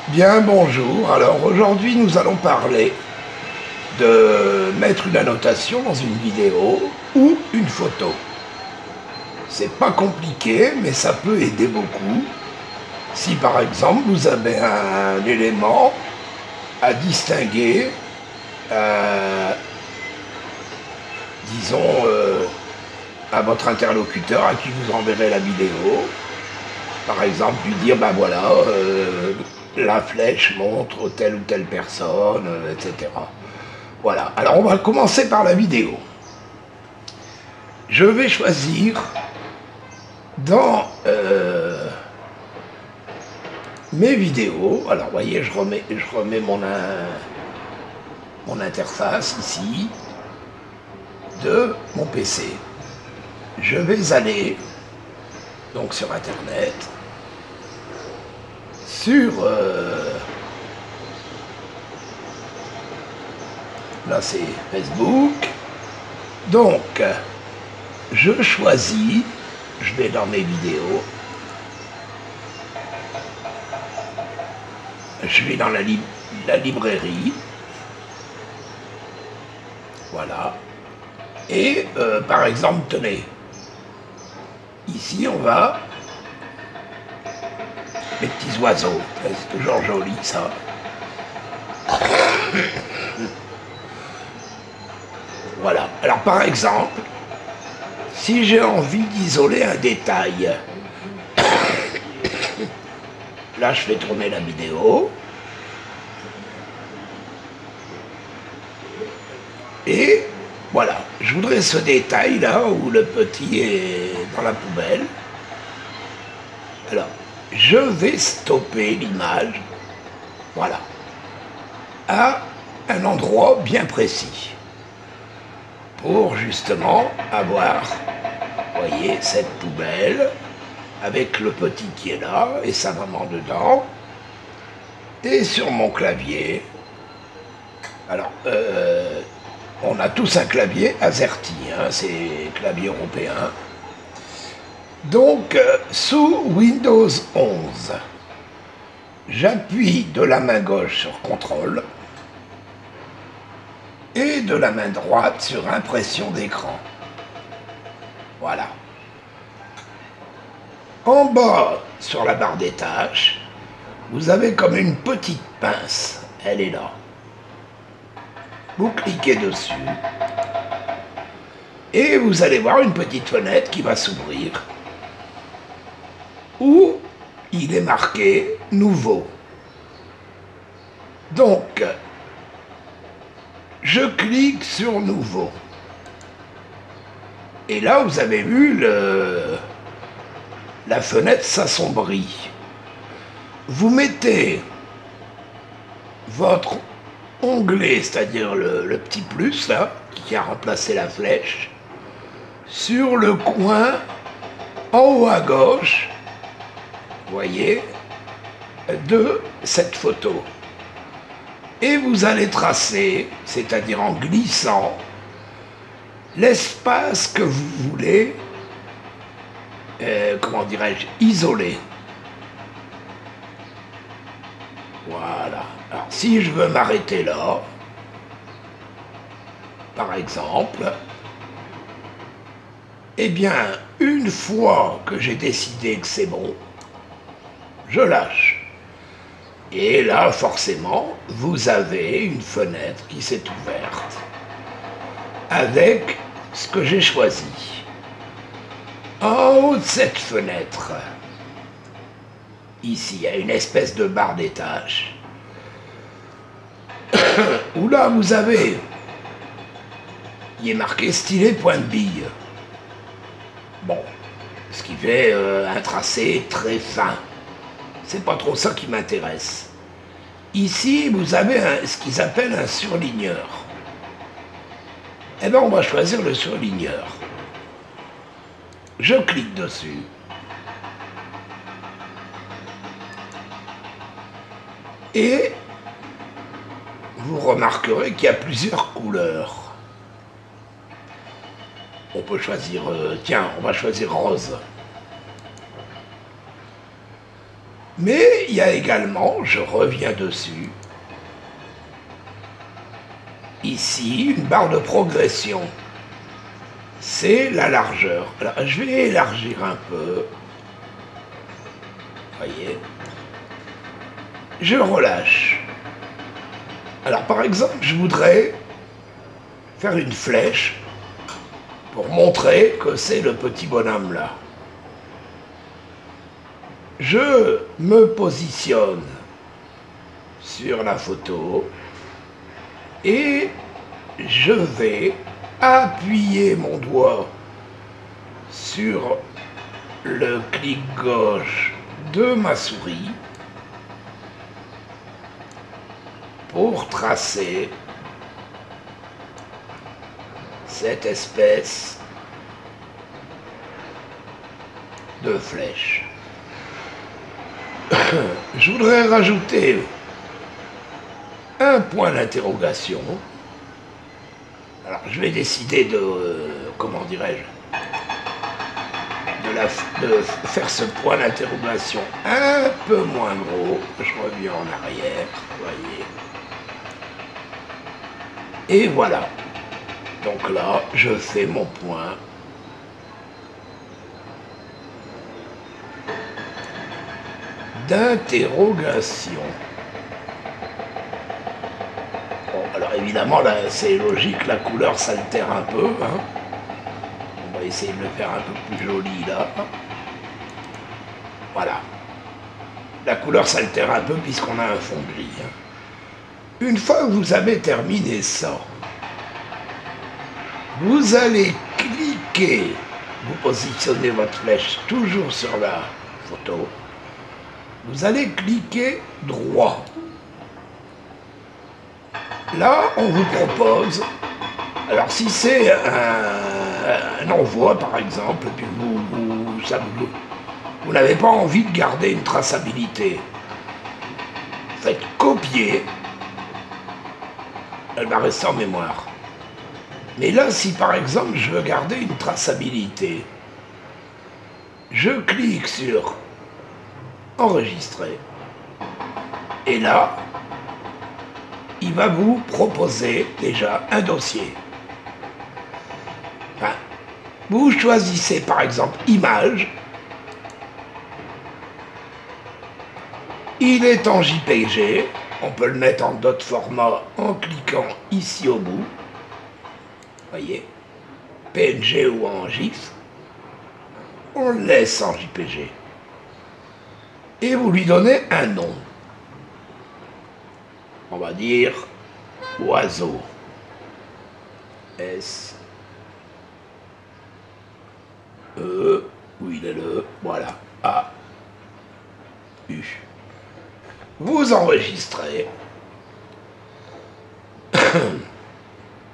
Bien, bonjour. Alors aujourd'hui, nous allons parler de mettre une annotation dans une vidéo ou une photo. C'est pas compliqué, mais ça peut aider beaucoup. Si par exemple vous avez un élément à distinguer, disons à votre interlocuteur à qui vous enverrez la vidéo, par exemple lui dire ben voilà, la flèche montre telle ou telle personne, etc. Voilà, alors on va commencer par la vidéo. Je vais choisir dans mes vidéos, alors vous voyez, je remets mon interface ici de mon PC. Je vais aller donc sur internet, sur là c'est Facebook. Donc je choisis, je vais dans mes vidéos, je vais dans la librairie, voilà, et par exemple, tenez, ici on va, les petits oiseaux, c'est toujours joli ça. Voilà, alors par exemple, si j'ai envie d'isoler un détail, là je vais tourner la vidéo, et voilà, je voudrais ce détail là où le petit est dans la poubelle. Alors, je vais stopper l'image, voilà, à un endroit bien précis, pour justement avoir, vous voyez, cette poubelle, avec le petit qui est là, et sa maman dedans, et sur mon clavier, alors, on a tous un clavier AZERTY, hein, c'est clavier européen. Donc, sous Windows 11, j'appuie de la main gauche sur CTRL et de la main droite sur impression d'écran. Voilà. En bas, sur la barre des tâches, vous avez comme une petite pince. Elle est là. Vous cliquez dessus et vous allez voir une petite fenêtre qui va s'ouvrir où il est marqué « Nouveau ». Donc, je clique sur « Nouveau ». Et là, vous avez vu, la fenêtre s'assombrit. Vous mettez votre onglet, c'est-à-dire le petit plus, là, qui a remplacé la flèche, sur le coin en haut à gauche, vous voyez, de cette photo. Et vous allez tracer, c'est-à-dire en glissant, l'espace que vous voulez, comment dirais-je, isoler. Voilà. Alors, si je veux m'arrêter là, par exemple, eh bien, une fois que j'ai décidé que c'est bon, je lâche. Et là, forcément, vous avez une fenêtre qui s'est ouverte avec ce que j'ai choisi. En haut de cette fenêtre, ici, il y a une espèce de barre des tâches où là, vous avez, il est marqué stylet point de bille. Bon, ce qui fait un tracé très fin. C'est pas trop ça qui m'intéresse. Ici, vous avez ce qu'ils appellent un surligneur. Eh bien, on va choisir le surligneur. Je clique dessus. Et vous remarquerez qu'il y a plusieurs couleurs. On peut choisir, tiens, on va choisir rose. Mais il y a également, je reviens dessus, ici, une barre de progression. C'est la largeur. Alors, je vais élargir un peu. Voyez. Je relâche. Alors, par exemple, je voudrais faire une flèche pour montrer que c'est le petit bonhomme là. Je me positionne sur la photo et je vais appuyer mon doigt sur le clic gauche de ma souris pour tracer cette espèce de flèche. Je voudrais rajouter un point d'interrogation. Alors je vais décider de, comment dirais-je, de faire ce point d'interrogation un peu moins gros. Je reviens en arrière, vous voyez. Et voilà. Donc là, je fais mon point. D'interrogation. Bon, alors évidemment, là, c'est logique, la couleur s'altère un peu. Hein. On va essayer de le faire un peu plus joli, là. Voilà. La couleur s'altère un peu puisqu'on a un fond gris. Hein. Une fois que vous avez terminé ça, vous allez cliquer, vous positionnez votre flèche toujours sur la photo, vous allez cliquer droit. Là, on vous propose, alors si c'est un envoi par exemple, et puis vous n'avez pas envie de garder une traçabilité, faites copier, elle va rester en mémoire. Mais là, si par exemple je veux garder une traçabilité, je clique sur enregistrer. Et là, il va vous proposer déjà un dossier. Enfin, vous choisissez par exemple image. Il est en JPG. On peut le mettre en dot format en cliquant ici au bout. Voyez, PNG ou en GIF, on le laisse en JPG. Et vous lui donnez un nom. On va dire oiseau. S. E. Où il est le. Voilà. A. U. Vous enregistrez.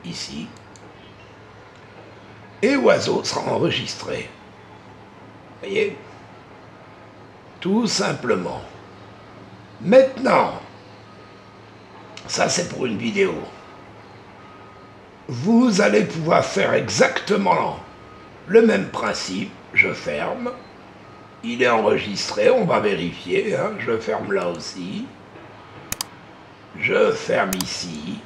Ici. Et oiseau sera enregistré. Voyez? Tout simplement. Maintenant, ça c'est pour une vidéo. Vous allez pouvoir faire exactement le même principe. Je ferme. Il est enregistré, on va vérifier. Hein. Je ferme là aussi. Je ferme ici.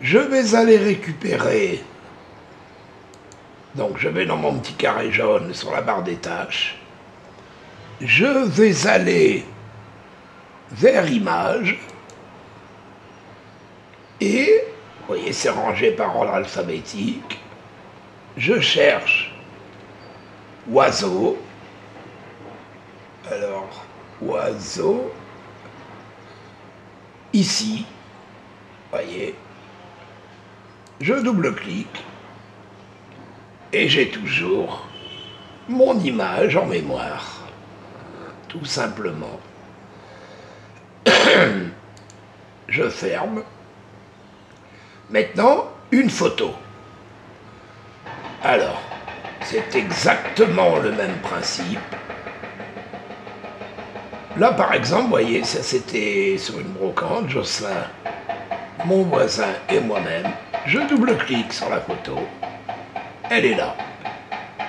Je vais aller récupérer. Donc je vais dans mon petit carré jaune sur la barre des tâches. Je vais aller vers Images. Et, vous voyez, c'est rangé par ordre alphabétique. Je cherche oiseau. Alors, oiseau. Ici, voyez. Je double-clique. Et j'ai toujours mon image en mémoire. Tout simplement. Je ferme. Maintenant, une photo. Alors, c'est exactement le même principe. Là, par exemple, vous voyez, ça c'était sur une brocante, Jocelyn, mon voisin et moi-même. Je double-clique sur la photo. Elle est là.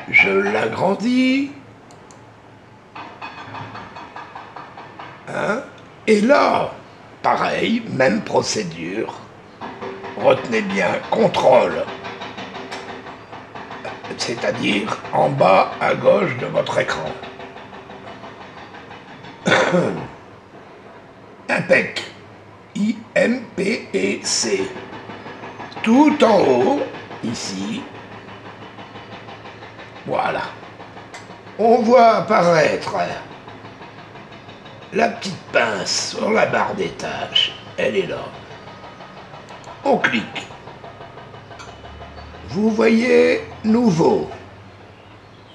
Je l'agrandis. Hein? Et là, pareil, même procédure. Retenez bien, contrôle, c'est-à-dire en bas à gauche de votre écran. IMPEC, IMPEC, tout en haut, ici, voilà. On voit apparaître la petite pince sur la barre des tâches, elle est là. On clique. Vous voyez nouveau.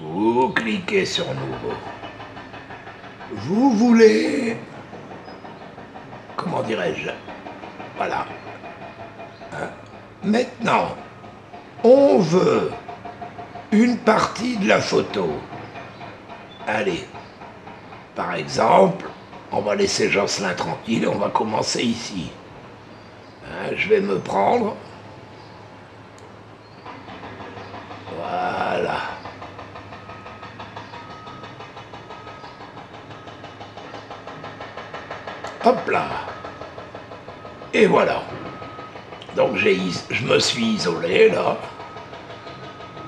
Vous cliquez sur nouveau. Vous voulez, comment dirais-je, voilà. Hein? Maintenant, on veut une partie de la photo. Allez, par exemple, on va laisser Jocelyn tranquille, on va commencer ici. Hein, je vais me prendre. Voilà. Hop là. Et voilà. Donc je me suis isolé là.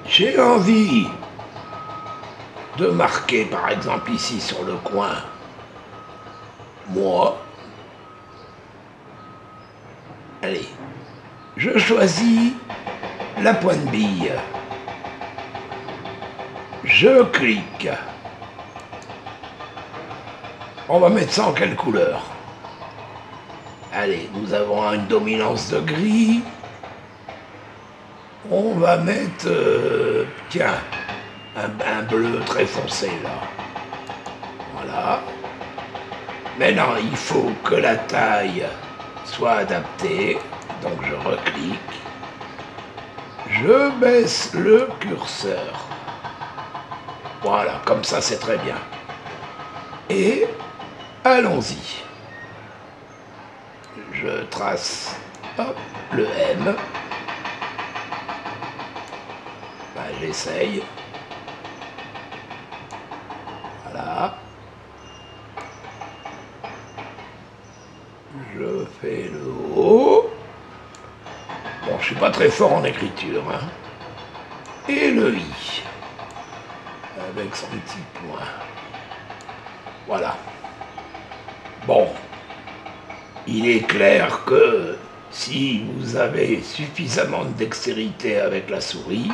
J'ai envie de marquer par exemple ici sur le coin moi. Allez, je choisis la pointe bille. Je clique. On va mettre ça en quelle couleur? Allez, nous avons une dominance de gris. On va mettre, tiens, un bleu très foncé là. Voilà. Maintenant, il faut que la taille soit adaptée. Donc je reclique. Je baisse le curseur. Voilà, comme ça c'est très bien. Et allons-y. Je trace, hop, le M. Ben, j'essaye. Voilà. Je fais le haut. Bon, je suis pas très fort en écriture, hein. Et le I. Avec son petit point. Voilà. Bon. Il est clair que si vous avez suffisamment de dextérité avec la souris,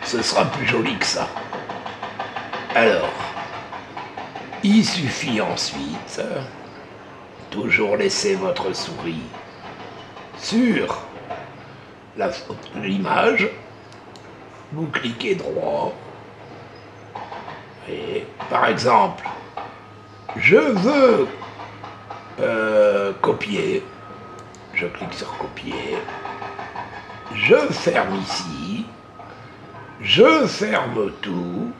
ce sera plus joli que ça. Alors, il suffit ensuite, toujours laisser votre souris sur l'image, vous cliquez droit, et par exemple, je veux copier, je clique sur copier, je ferme ici, je ferme tout,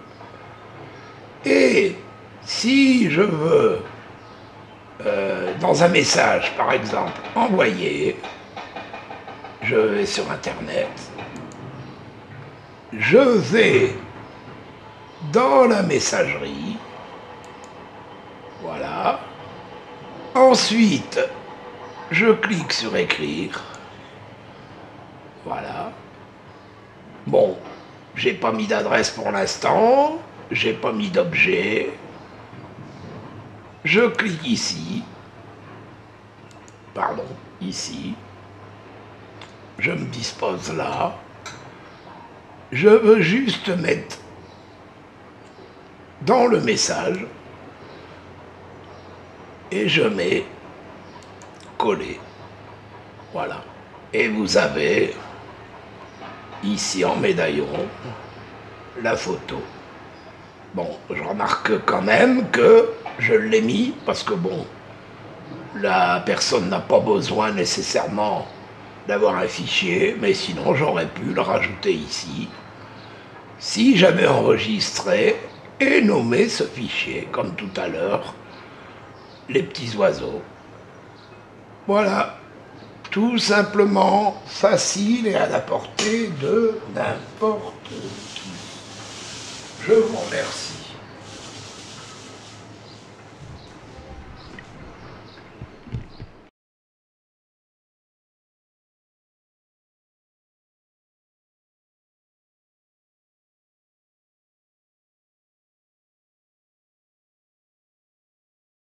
et si je veux dans un message par exemple envoyer, je vais sur internet, je vais dans la messagerie, voilà. Ensuite, je clique sur écrire. Voilà. Bon, j'ai pas mis d'adresse pour l'instant, j'ai pas mis d'objet. Je clique ici. Pardon, ici. Je me dispose là. Je veux juste mettre dans le message. Et je mets coller. Voilà. Et vous avez ici en médaillon la photo. Bon, je remarque quand même que je l'ai mis parce que bon, la personne n'a pas besoin nécessairement d'avoir un fichier, mais sinon j'aurais pu le rajouter ici si j'avais enregistré et nommé ce fichier comme tout à l'heure. Les petits oiseaux. Voilà, tout simplement facile et à la portée de n'importe qui. Je vous remercie.